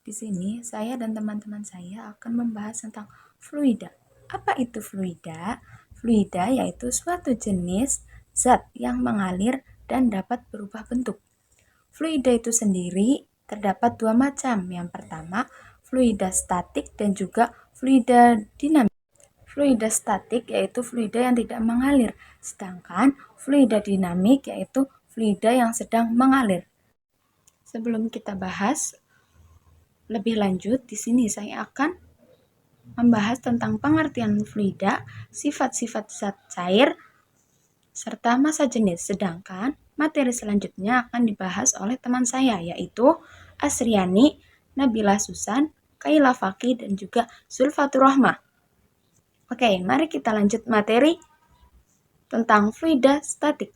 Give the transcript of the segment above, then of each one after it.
Di sini saya dan teman-teman saya akan membahas tentang fluida. Apa itu fluida? Fluida yaitu suatu jenis zat yang mengalir dan dapat berubah bentuk. Fluida itu sendiri terdapat dua macam. Yang pertama, fluida statik dan juga fluida dinamik. Fluida statik yaitu fluida yang tidak mengalir, sedangkan fluida dinamik yaitu fluida yang sedang mengalir. Sebelum kita bahas lebih lanjut, di sini saya akan membahas tentang pengertian fluida, sifat-sifat zat cair, serta massa jenis. Sedangkan materi selanjutnya akan dibahas oleh teman saya, yaitu Asriani, Nabila Susan, Kaila Faki, dan juga Zulfatur Rahmah. Oke, mari kita lanjut materi tentang fluida statik.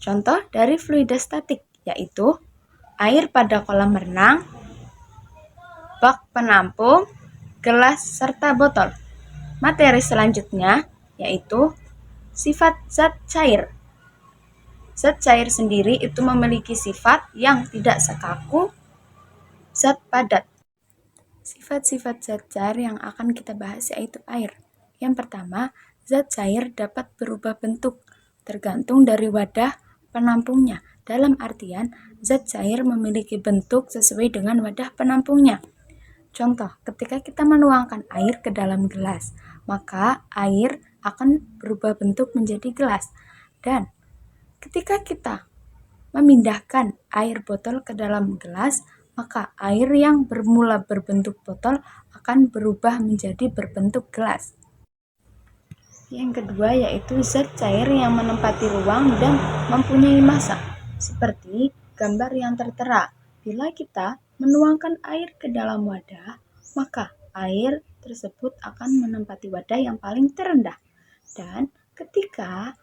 Contoh dari fluida statik, yaitu air pada kolam renang, bak penampung, gelas, serta botol. Materi selanjutnya yaitu sifat zat cair. Zat cair sendiri itu memiliki sifat yang tidak sekaku zat padat. Sifat-sifat zat cair yang akan kita bahas yaitu air. Yang pertama, zat cair dapat berubah bentuk tergantung dari wadah penampungnya. Dalam artian, zat cair memiliki bentuk sesuai dengan wadah penampungnya. Contoh, ketika kita menuangkan air ke dalam gelas, maka air akan berubah bentuk menjadi gelas. Dan ketika kita memindahkan air botol ke dalam gelas, maka air yang bermula berbentuk botol akan berubah menjadi berbentuk gelas. Yang kedua yaitu zat cair yang menempati ruang dan mempunyai massa, seperti gambar yang tertera. Bila kita menuangkan air ke dalam wadah, maka air tersebut akan menempati wadah yang paling terendah. Dan ketika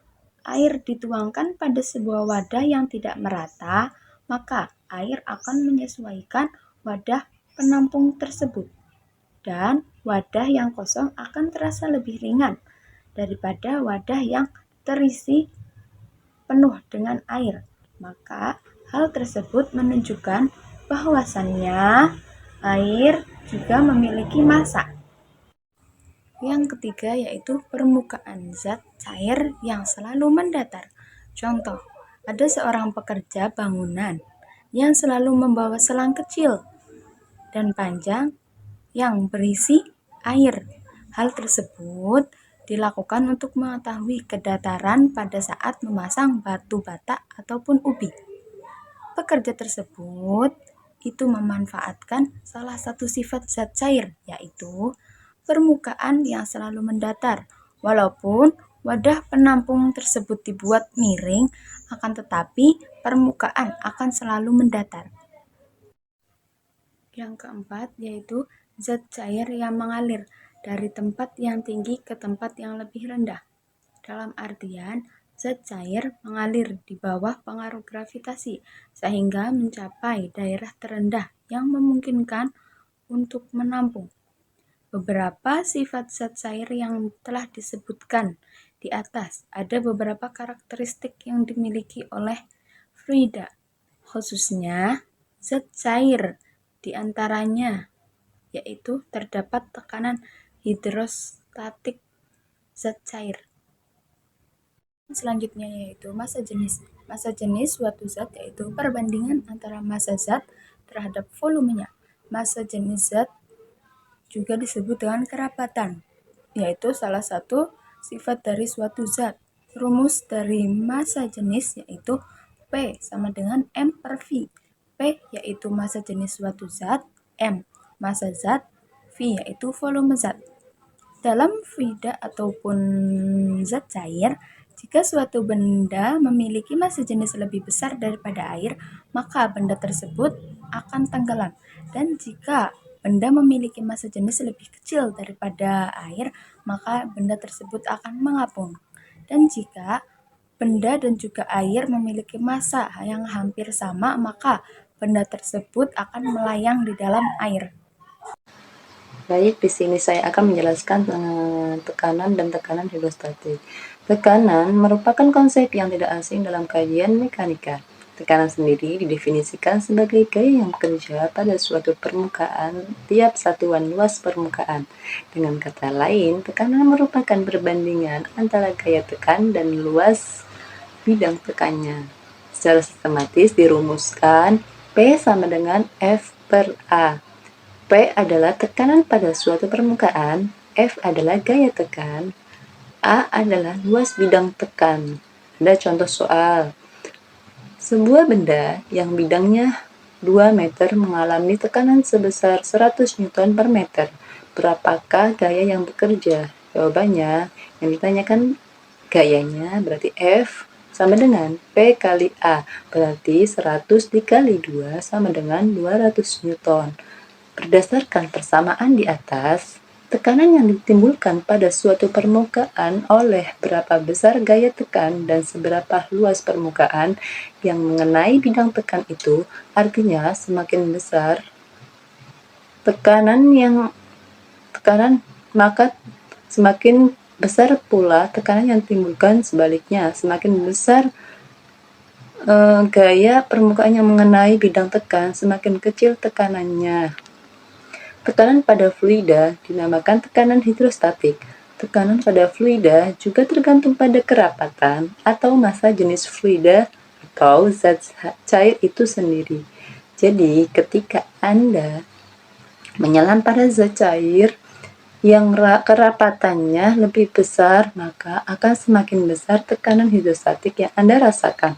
air dituangkan pada sebuah wadah yang tidak merata, maka air akan menyesuaikan wadah penampung tersebut. Dan wadah yang kosong akan terasa lebih ringan daripada wadah yang terisi penuh dengan air. Maka hal tersebut menunjukkan bahwasannya air juga memiliki massa. Yang ketiga yaitu permukaan zat cair yang selalu mendatar. Contoh, ada seorang pekerja bangunan yang selalu membawa selang kecil dan panjang yang berisi air. Hal tersebut dilakukan untuk mengetahui kedataran pada saat memasang batu bata ataupun ubi. Pekerja tersebut itu memanfaatkan salah satu sifat zat cair, yaitu permukaan yang selalu mendatar. Walaupun wadah penampung tersebut dibuat miring, akan tetapi permukaan akan selalu mendatar. Yang keempat yaitu zat cair yang mengalir dari tempat yang tinggi ke tempat yang lebih rendah. Dalam artian, zat cair mengalir di bawah pengaruh gravitasi sehingga mencapai daerah terendah yang memungkinkan untuk menampung. Beberapa sifat zat cair yang telah disebutkan di atas ada beberapa karakteristik yang dimiliki oleh fluida, khususnya zat cair di antaranya yaitu terdapat tekanan hidrostatik zat cair. Selanjutnya yaitu massa jenis. Massa jenis suatu zat yaitu perbandingan antara massa zat terhadap volumenya. Massa jenis zat juga disebut dengan kerapatan, yaitu salah satu sifat dari suatu zat. Rumus dari massa jenis yaitu P sama dengan M per V. P yaitu massa jenis suatu zat, M massa zat, V yaitu volume zat. Dalam fluida ataupun zat cair, jika suatu benda memiliki massa jenis lebih besar daripada air, maka benda tersebut akan tenggelam. Dan jika benda memiliki massa jenis lebih kecil daripada air, maka benda tersebut akan mengapung. Dan jika benda dan juga air memiliki massa yang hampir sama, maka benda tersebut akan melayang di dalam air. Baik, di sini saya akan menjelaskan tekanan dan tekanan hidrostatik. Tekanan merupakan konsep yang tidak asing dalam kajian mekanika. Tekanan sendiri didefinisikan sebagai gaya yang bekerja pada suatu permukaan tiap satuan luas permukaan. Dengan kata lain, tekanan merupakan perbandingan antara gaya tekan dan luas bidang tekannya. Secara sistematis dirumuskan P sama dengan F per A. P adalah tekanan pada suatu permukaan, F adalah gaya tekan, A adalah luas bidang tekan. Ada contoh soal. Sebuah benda yang bidangnya 2 meter mengalami tekanan sebesar 100 Newton per meter. Berapakah gaya yang bekerja? Jawabannya, yang ditanyakan gayanya berarti F sama dengan P kali A. Berarti 100 dikali 2 sama dengan 200 Newton. Berdasarkan persamaan di atas, tekanan yang ditimbulkan pada suatu permukaan oleh berapa besar gaya tekan dan seberapa luas permukaan yang mengenai bidang tekan itu, artinya semakin besar tekanan maka semakin besar pula tekanan yang ditimbulkan. Sebaliknya, semakin besar gaya permukaan yang mengenai bidang tekan, semakin kecil tekanannya. Tekanan pada fluida dinamakan tekanan hidrostatik. Tekanan pada fluida juga tergantung pada kerapatan atau massa jenis fluida atau zat cair itu sendiri. Jadi, ketika Anda menyelam pada zat cair yang kerapatannya lebih besar, maka akan semakin besar tekanan hidrostatik yang Anda rasakan.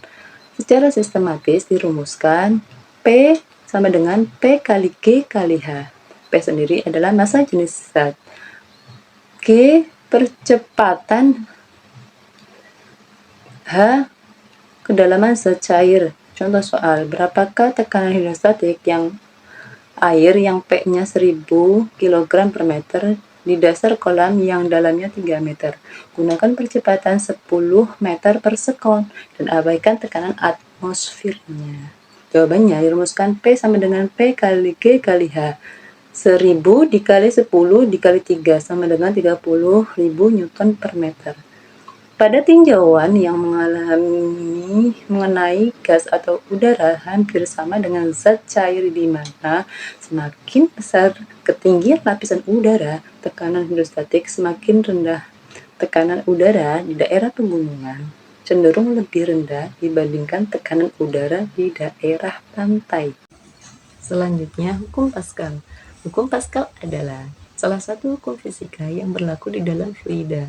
Secara sistematis dirumuskan P sama dengan P kali G kali H. P sendiri adalah massa jenis zat. G percepatan, H kedalaman zat cair. Contoh soal, berapakah tekanan hidrostatik yang air yang P-nya 1000 kg per meter di dasar kolam yang dalamnya 3 meter. Gunakan percepatan 10 meter per sekon dan abaikan tekanan atmosfernya. Jawabannya dirumuskan P sama dengan P kali G kali H. 1000 dikali 10 dikali 3 sama dengan 30.000 Newton per meter. Pada tinjauan yang mengenai gas atau udara hampir sama dengan zat cair di mana semakin besar ketinggian lapisan udara, tekanan hidrostatik semakin rendah. Tekanan udara di daerah pegunungan cenderung lebih rendah dibandingkan tekanan udara di daerah pantai. Selanjutnya, hukum Pascal. Hukum Pascal adalah salah satu hukum fisika yang berlaku di dalam fluida.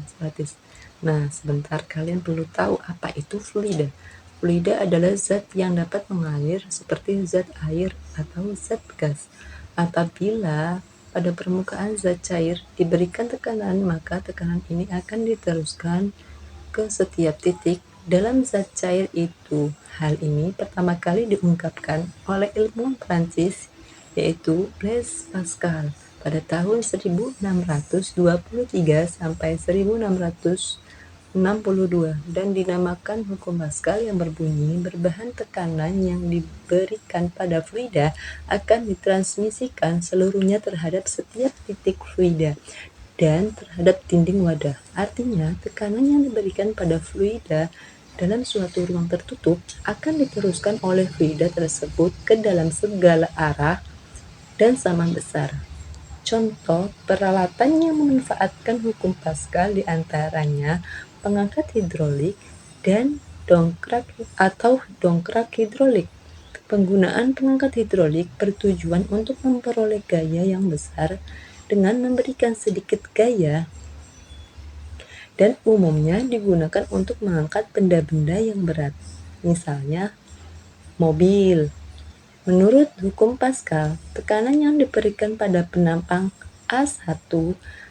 Nah, sebentar kalian perlu tahu apa itu fluida. Fluida adalah zat yang dapat mengalir seperti zat air atau zat gas. Apabila pada permukaan zat cair diberikan tekanan, maka tekanan ini akan diteruskan ke setiap titik dalam zat cair itu. Hal ini pertama kali diungkapkan oleh ilmuwan Prancis yaitu Blaise Pascal pada tahun 1623 sampai 1662 dan dinamakan hukum Pascal yang berbunyi berbahan tekanan yang diberikan pada fluida akan ditransmisikan seluruhnya terhadap setiap titik fluida dan terhadap dinding wadah. Artinya, tekanan yang diberikan pada fluida dalam suatu ruang tertutup akan diteruskan oleh fluida tersebut ke dalam segala arah dan sama besar. Contoh peralatan yang memanfaatkan hukum Pascal diantaranya pengangkat hidrolik dan dongkrak atau dongkrak hidrolik. Penggunaan pengangkat hidrolik bertujuan untuk memperoleh gaya yang besar dengan memberikan sedikit gaya dan umumnya digunakan untuk mengangkat benda-benda yang berat, misalnya mobil. Menurut hukum Pascal, tekanan yang diberikan pada penampang A1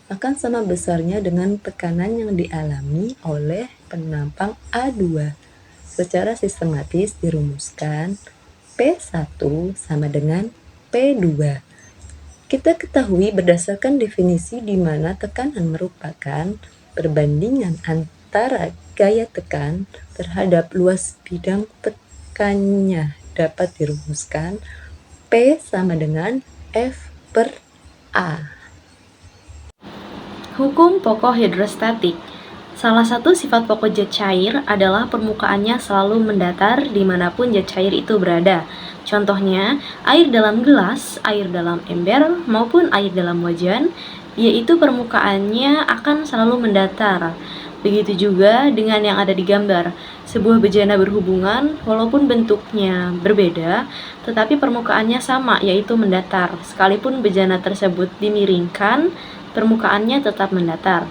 akan sama besarnya dengan tekanan yang dialami oleh penampang A2. Secara sistematis dirumuskan P1 sama dengan P2. Kita ketahui berdasarkan definisi di mana tekanan merupakan perbandingan antara gaya tekan terhadap luas bidang tekannya dapat dirumuskan P sama dengan F per A. Hukum pokok hidrostatik. Salah satu sifat pokok zat cair adalah permukaannya selalu mendatar dimanapun zat cair itu berada. Contohnya, air dalam gelas, air dalam ember, maupun air dalam wajan, yaitu permukaannya akan selalu mendatar. Begitu juga dengan yang ada di gambar. Sebuah bejana berhubungan, walaupun bentuknya berbeda, tetapi permukaannya sama, yaitu mendatar. Sekalipun bejana tersebut dimiringkan, permukaannya tetap mendatar.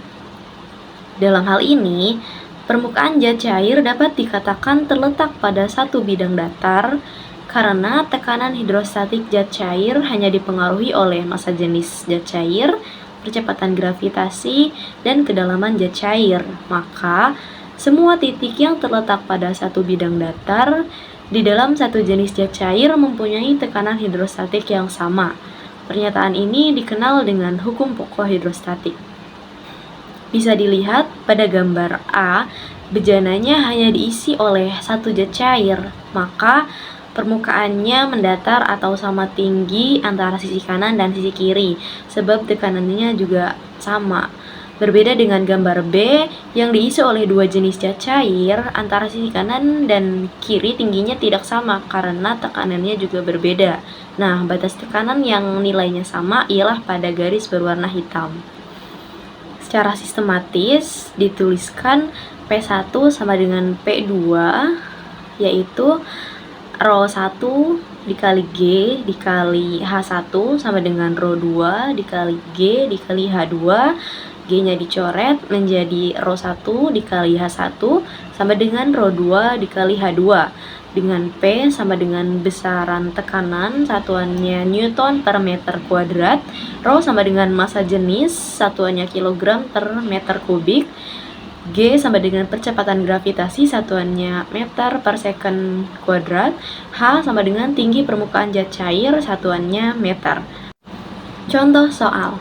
Dalam hal ini, permukaan zat cair dapat dikatakan terletak pada satu bidang datar karena tekanan hidrostatik zat cair hanya dipengaruhi oleh massa jenis zat cair, percepatan gravitasi, dan kedalaman zat cair. Maka, semua titik yang terletak pada satu bidang datar di dalam satu jenis zat cair mempunyai tekanan hidrostatik yang sama. Pernyataan ini dikenal dengan hukum pokok hidrostatik. Bisa dilihat pada gambar A, bejananya hanya diisi oleh satu zat cair, maka permukaannya mendatar atau sama tinggi antara sisi kanan dan sisi kiri, sebab tekanannya juga sama. Berbeda dengan gambar B yang diisi oleh dua jenis zat cair, antara sisi kanan dan kiri tingginya tidak sama karena tekanannya juga berbeda. Nah, batas tekanan yang nilainya sama ialah pada garis berwarna hitam. Secara sistematis dituliskan P1 sama dengan P2, yaitu rho 1 dikali G dikali H1 sama dengan rho 2 dikali G dikali H2. G-nya dicoret menjadi rho 1 dikali H1 sama dengan rho 2 dikali H2. Dengan P sama dengan besaran tekanan, satuannya Newton per meter kuadrat. Rho sama dengan massa jenis, satuannya kilogram per meter kubik. G sama dengan percepatan gravitasi, satuannya meter per second kuadrat. H sama dengan tinggi permukaan zat cair, satuannya meter. Contoh soal.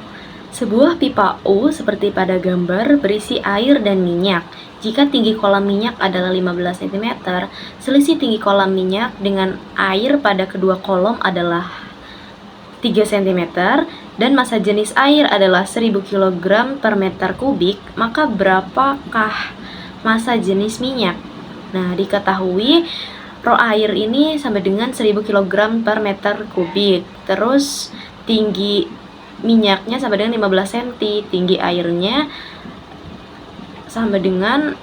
Sebuah pipa U seperti pada gambar berisi air dan minyak. Jika tinggi kolam minyak adalah 15 cm, selisih tinggi kolam minyak dengan air pada kedua kolom adalah 3 cm, dan massa jenis air adalah 1000 kg per meter kubik, maka berapakah massa jenis minyak? Nah, diketahui rho air ini sama dengan 1000 kg per meter kubik. Terus tinggi minyaknya sama dengan 15 cm, tinggi airnya sama dengan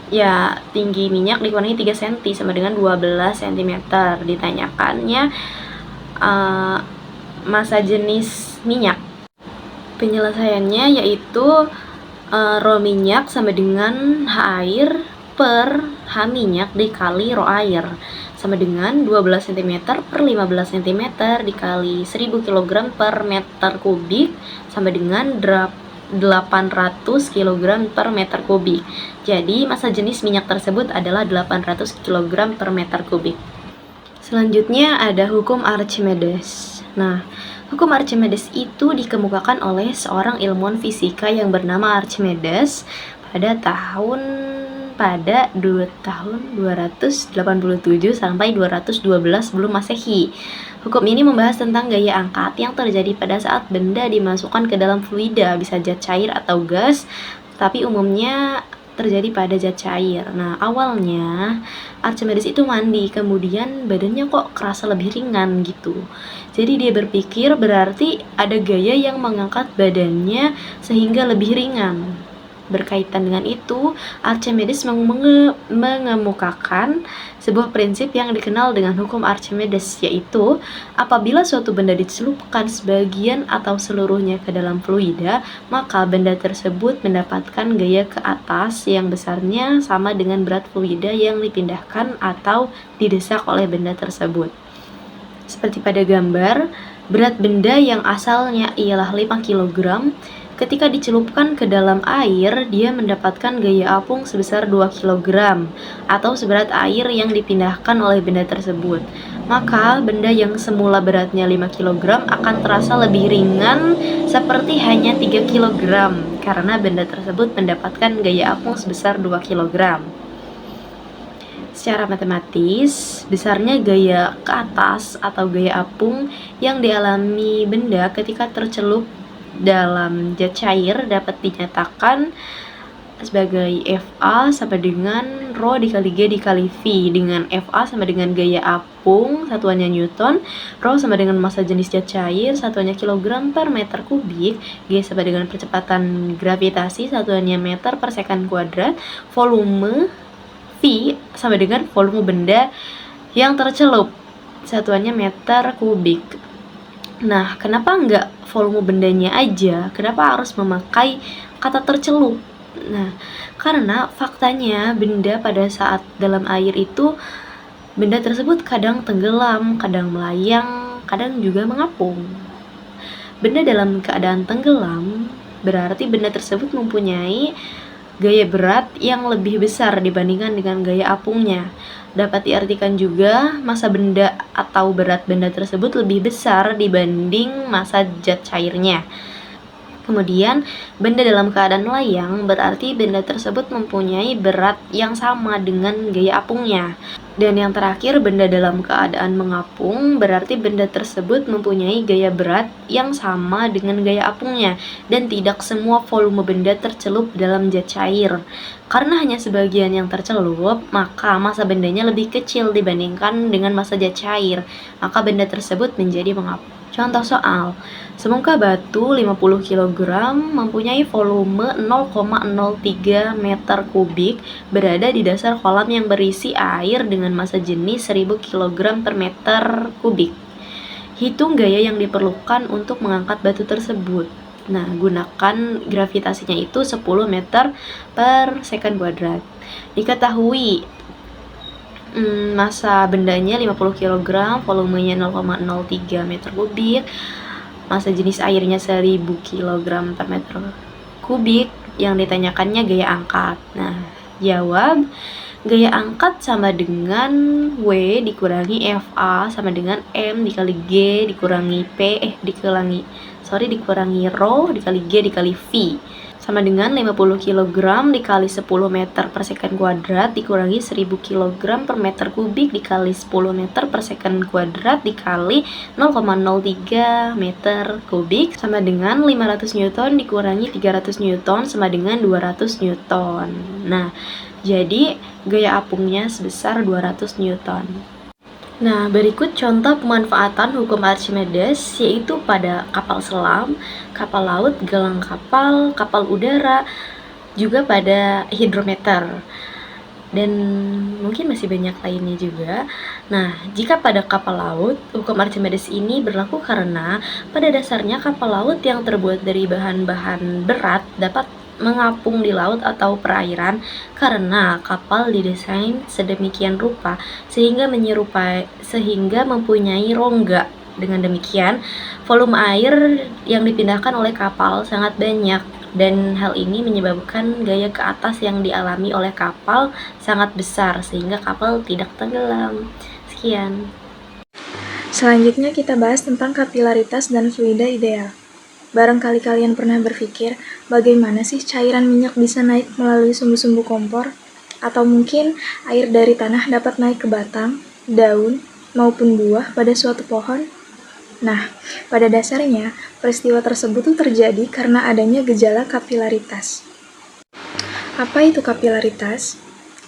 tinggi minyak dikurangi 3 cm sama dengan 12 cm. Ditanyakannya massa jenis minyak. Penyelesaiannya yaitu rho minyak sama dengan H air per H minyak dikali rho air sama dengan 12 cm per 15 cm dikali 1000 kg per meter kubik sama dengan 800 kg per meter kubik. Jadi massa jenis minyak tersebut adalah 800 kg per meter kubik. Selanjutnya ada hukum Archimedes. Nah, hukum Archimedes itu dikemukakan oleh seorang ilmuwan fisika yang bernama Archimedes pada tahun 287 sampai 212 sebelum Masehi. Hukum ini membahas tentang gaya angkat yang terjadi pada saat benda dimasukkan ke dalam fluida, bisa zat cair atau gas, tapi umumnya terjadi pada zat cair. Nah, awalnya Archimedes itu mandi, kemudian badannya kok kerasa lebih ringan gitu. Jadi dia berpikir berarti ada gaya yang mengangkat badannya sehingga lebih ringan. Berkaitan dengan itu, Archimedes mengemukakan sebuah prinsip yang dikenal dengan hukum Archimedes, yaitu apabila suatu benda dicelupkan sebagian atau seluruhnya ke dalam fluida, maka benda tersebut mendapatkan gaya ke atas yang besarnya sama dengan berat fluida yang dipindahkan atau didesak oleh benda tersebut. Seperti pada gambar, berat benda yang asalnya ialah 5 kg, ketika dicelupkan ke dalam air, dia mendapatkan gaya apung sebesar 2 kg atau seberat air yang dipindahkan oleh benda tersebut. Maka benda yang semula beratnya 5 kg akan terasa lebih ringan seperti hanya 3 kg karena benda tersebut mendapatkan gaya apung sebesar 2 kg. Secara matematis, besarnya gaya ke atas atau gaya apung yang dialami benda ketika tercelup dalam zat cair dapat dinyatakan sebagai FA sama dengan Rho dikali G dikali V, dengan FA sama dengan gaya apung, satuannya Newton, Rho sama dengan massa jenis zat cair, satuannya kilogram per meter kubik, G sama dengan percepatan gravitasi, satuannya meter per second kuadrat, volume V sama dengan volume benda yang tercelup, satuannya meter kubik. Nah, kenapa nggak volume bendanya aja? Kenapa harus memakai kata tercelup? Nah, karena faktanya benda pada saat dalam air itu, benda tersebut kadang tenggelam, kadang melayang, kadang juga mengapung. Benda dalam keadaan tenggelam berarti benda tersebut mempunyai gaya berat yang lebih besar dibandingkan dengan gaya apungnya. Dapat diartikan juga massa benda atau berat benda tersebut lebih besar dibanding massa zat cairnya. Kemudian, benda dalam keadaan melayang berarti benda tersebut mempunyai berat yang sama dengan gaya apungnya. Dan yang terakhir, benda dalam keadaan mengapung berarti benda tersebut mempunyai gaya berat yang sama dengan gaya apungnya, dan tidak semua volume benda tercelup dalam zat cair. Karena hanya sebagian yang tercelup, maka massa bendanya lebih kecil dibandingkan dengan massa zat cair, maka benda tersebut menjadi mengapung. Contoh soal, semangka batu 50 kg mempunyai volume 0,03 meter kubik berada di dasar kolam yang berisi air dengan massa jenis 1000 kg per meter kubik. Hitung gaya yang diperlukan untuk mengangkat batu tersebut. Nah, gunakan gravitasinya itu 10 meter per second kuadrat. Diketahui massa bendanya 50 kg, volumenya 0,03 meter kubik, massa jenis airnya 1000 kg per meter kubik, yang ditanyakannya gaya angkat. Nah, jawab, gaya angkat sama dengan W dikurangi FA sama dengan M dikali G dikurangi dikurangi Rho dikali G dikali V, sama dengan 50 kg dikali 10 meter per second kuadrat dikurangi 1000 kg per meter kubik dikali 10 meter per second kuadrat dikali 0,03 meter kubik, sama dengan 500 Newton dikurangi 300 Newton sama dengan 200 Newton. Nah, jadi gaya apungnya sebesar 200 Newton. Nah, berikut contoh pemanfaatan hukum Archimedes, yaitu pada kapal selam, kapal laut, gelang kapal, kapal udara, juga pada hidrometer. Dan mungkin masih banyak lainnya juga. Nah, jika pada kapal laut, hukum Archimedes ini berlaku karena pada dasarnya kapal laut yang terbuat dari bahan-bahan berat dapat mengapung di laut atau perairan karena kapal didesain sedemikian rupa sehingga mempunyai rongga. Dengan demikian, volume air yang dipindahkan oleh kapal sangat banyak, dan hal ini menyebabkan gaya ke atas yang dialami oleh kapal sangat besar sehingga kapal tidak tenggelam. Sekian. Selanjutnya kita bahas tentang kapilaritas dan fluida ideal. Barangkali kalian pernah berpikir, bagaimana sih cairan minyak bisa naik melalui sumbu-sumbu kompor? Atau mungkin air dari tanah dapat naik ke batang, daun, maupun buah pada suatu pohon? Nah, pada dasarnya, peristiwa tersebut terjadi karena adanya gejala kapilaritas. Apa itu kapilaritas?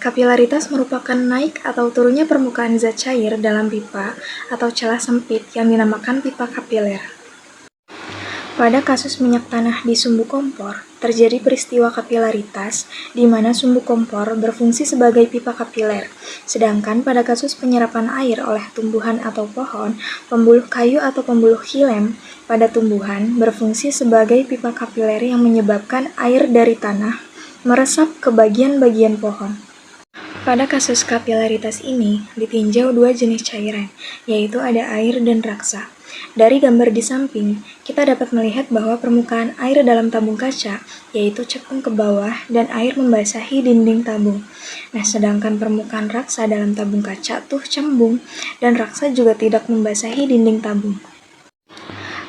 Kapilaritas merupakan naik atau turunnya permukaan zat cair dalam pipa atau celah sempit yang dinamakan pipa kapiler. Pada kasus minyak tanah di sumbu kompor, terjadi peristiwa kapilaritas di mana sumbu kompor berfungsi sebagai pipa kapiler, sedangkan pada kasus penyerapan air oleh tumbuhan atau pohon, pembuluh kayu atau pembuluh xilem pada tumbuhan berfungsi sebagai pipa kapiler yang menyebabkan air dari tanah meresap ke bagian-bagian pohon. Pada kasus kapilaritas ini ditinjau dua jenis cairan, yaitu ada air dan raksa. Dari gambar di samping, kita dapat melihat bahwa permukaan air dalam tabung kaca, yaitu cekung ke bawah dan air membasahi dinding tabung. Nah, sedangkan permukaan raksa dalam tabung kaca tuh cembung, dan raksa juga tidak membasahi dinding tabung.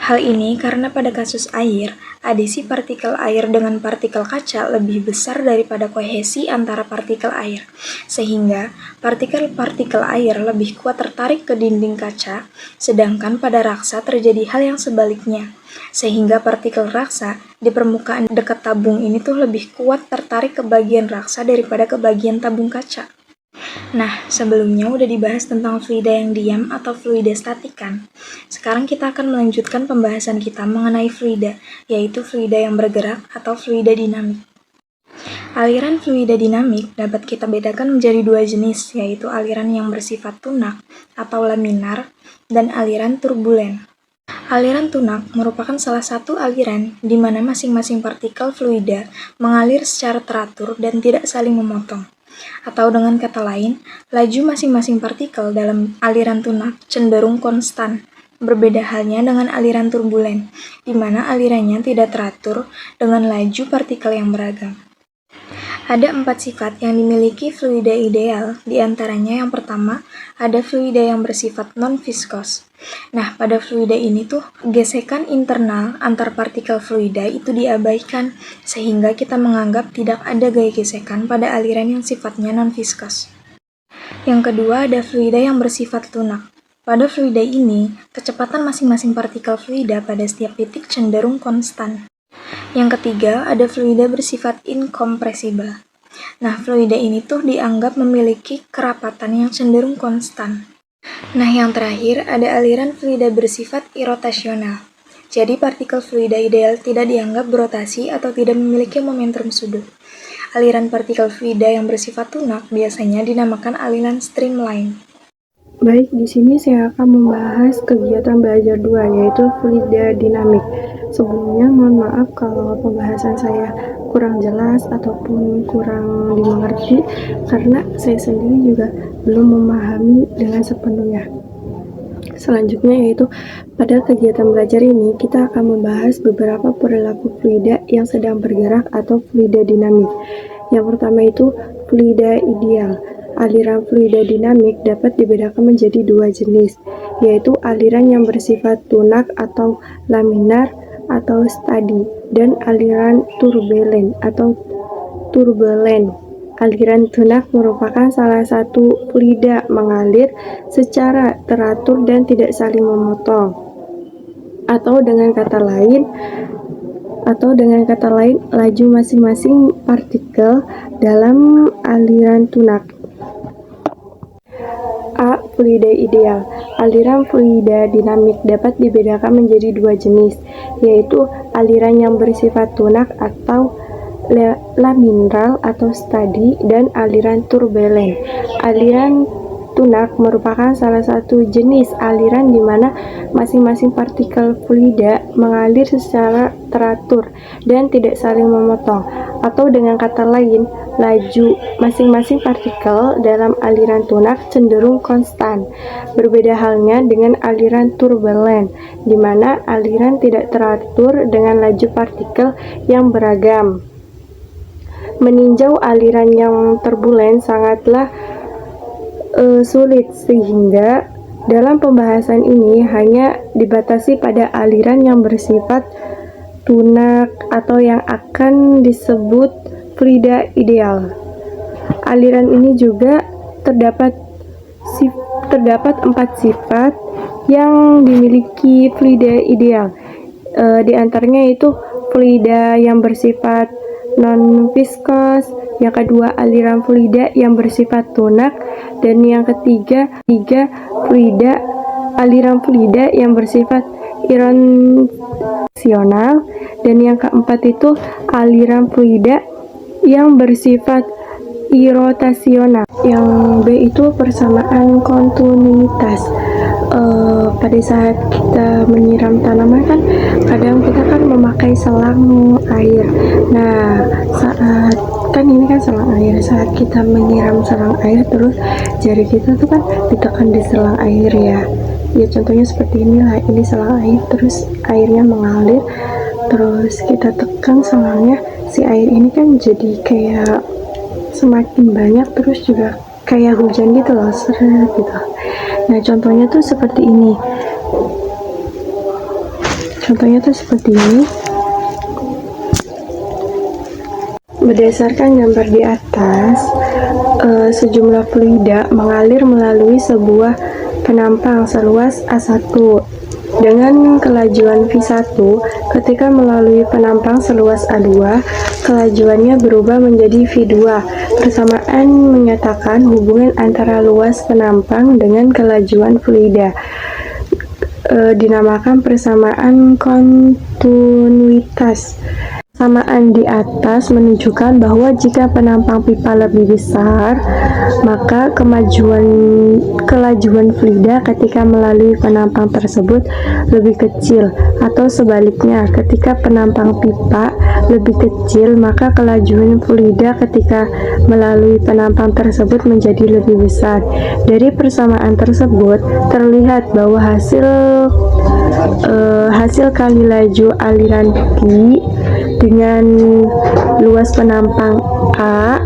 Hal ini karena pada kasus air, adhesi partikel air dengan partikel kaca lebih besar daripada kohesi antara partikel air, sehingga partikel-partikel air lebih kuat tertarik ke dinding kaca, sedangkan pada raksa terjadi hal yang sebaliknya, sehingga partikel raksa di permukaan dekat tabung ini tuh lebih kuat tertarik ke bagian raksa daripada ke bagian tabung kaca. Nah, sebelumnya udah dibahas tentang fluida yang diam atau fluida statik kan? Sekarang kita akan melanjutkan pembahasan kita mengenai fluida, yaitu fluida yang bergerak atau fluida dinamik. Aliran fluida dinamik dapat kita bedakan menjadi dua jenis, yaitu aliran yang bersifat tunak atau laminar dan aliran turbulen. Aliran tunak merupakan salah satu aliran di mana masing-masing partikel fluida mengalir secara teratur dan tidak saling memotong. Atau dengan kata lain, laju masing-masing partikel dalam aliran tunak cenderung konstan. Berbeda halnya dengan aliran turbulen, di mana alirannya tidak teratur dengan laju partikel yang beragam. Ada 4 sifat yang dimiliki fluida ideal, di antaranya yang pertama, ada fluida yang bersifat non-viskos. Nah, pada fluida ini tuh, gesekan internal antar partikel fluida itu diabaikan, sehingga kita menganggap tidak ada gaya gesekan pada aliran yang sifatnya non-viskos. Yang kedua, ada fluida yang bersifat lunak. Pada fluida ini, kecepatan masing-masing partikel fluida pada setiap titik cenderung konstan. Yang ketiga, ada fluida bersifat inkompresibel. Nah, fluida ini tuh dianggap memiliki kerapatan yang cenderung konstan. Nah, yang terakhir, ada aliran fluida bersifat irotasional. Jadi, partikel fluida ideal tidak dianggap berotasi atau tidak memiliki momentum sudut. Aliran partikel fluida yang bersifat tunak biasanya dinamakan aliran streamline. Baik, di sini saya akan membahas kegiatan belajar 2, yaitu fluida dinamik. Sebelumnya, mohon maaf kalau pembahasan saya kurang jelas ataupun kurang dimengerti, karena saya sendiri juga belum memahami dengan sepenuhnya. Selanjutnya yaitu, pada kegiatan belajar ini, kita akan membahas beberapa perilaku fluida yang sedang bergerak atau fluida dinamik. Yang pertama itu, fluida ideal. Aliran fluida dinamik dapat dibedakan menjadi dua jenis, yaitu aliran yang bersifat tunak atau laminar atau steady, dan aliran turbulent atau turbulent. Aliran tunak merupakan salah satu fluida mengalir secara teratur dan tidak saling memotong. Atau dengan kata lain, laju masing-masing partikel dalam aliran tunak. A. Fluida ideal. Aliran fluida dinamik dapat dibedakan menjadi dua jenis, yaitu aliran yang bersifat tunak atau laminar atau steady, dan aliran turbulent. Aliran tunak merupakan salah satu jenis aliran di mana masing-masing partikel fluida mengalir secara teratur dan tidak saling memotong. Atau dengan kata lain, laju masing-masing partikel dalam aliran tunak cenderung konstan. Berbeda halnya dengan aliran turbulent, di mana aliran tidak teratur dengan laju partikel yang beragam. Meninjau aliran yang turbulen sangatlah sulit, sehingga dalam pembahasan ini hanya dibatasi pada aliran yang bersifat tunak atau yang akan disebut fluida ideal. Aliran ini juga terdapat 4 sifat yang dimiliki fluida ideal. Di antaranya itu fluida yang bersifat non-viskos, yang kedua aliran fluida yang bersifat tunak, dan yang ketiga aliran fluida yang bersifat irotasional, dan yang keempat itu aliran fluida yang bersifat irotasional. Yang B itu persamaan kontinuitas. Pada saat kita menyiram tanaman kan kadang kita kan memakai selang air. Nah, saat kita menyiram selang air, terus jari kita tuh kan ditekan di selang air ya. Ya contohnya seperti inilah, ini selang air, terus airnya mengalir, terus kita tekan selangnya, si air ini kan jadi kayak semakin banyak, terus juga kayak hujan gitu loh, seret gitu. Nah contohnya tuh seperti ini. Contohnya tuh seperti ini. Berdasarkan gambar di atas, sejumlah fluida mengalir melalui sebuah penampang seluas A1 dengan kelajuan V1. Ketika melalui penampang seluas A2, kelajuannya berubah menjadi V2. Persamaan menyatakan hubungan antara luas penampang dengan kelajuan fluida. Dinamakan persamaan kontinuitas. Persamaan di atas menunjukkan bahwa jika penampang pipa lebih besar, maka kelajuan fluida ketika melalui penampang tersebut lebih kecil, atau sebaliknya, ketika penampang pipa lebih kecil, maka kelajuan fluida ketika melalui penampang tersebut menjadi lebih besar. Dari persamaan tersebut terlihat bahwa hasil kali laju aliran Q dengan luas penampang A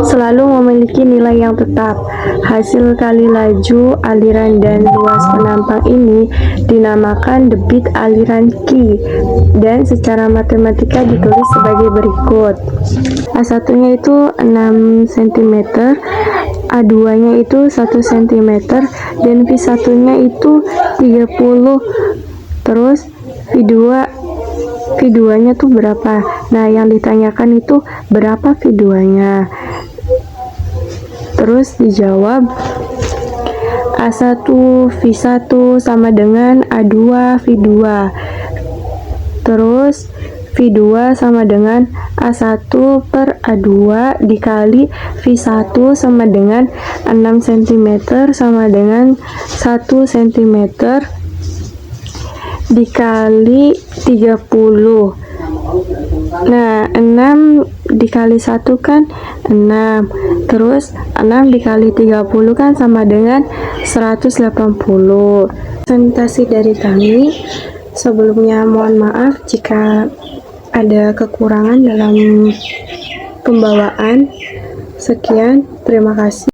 selalu memiliki nilai yang tetap. Hasil kali laju aliran dan luas penampang ini dinamakan debit aliran Q, dan secara matematika ditulis sebagai berikut. A1-nya itu 6 cm, A2-nya itu 1 cm, dan V1-nya itu 30. Terus V2-nya tuh berapa? Nah, yang ditanyakan itu berapa V2-nya. Terus dijawab A1 V1 sama dengan A2 V2. Terus V2 sama dengan A1 per A2 dikali V1 sama dengan 6 cm sama dengan 1 cm dikali 30. Nah, 6 dikali 1 kan 6. Terus 6 dikali 30 kan sama dengan 180. Presentasi dari kami. Sebelumnya mohon maaf jika ada kekurangan dalam pembawaan. Sekian, terima kasih.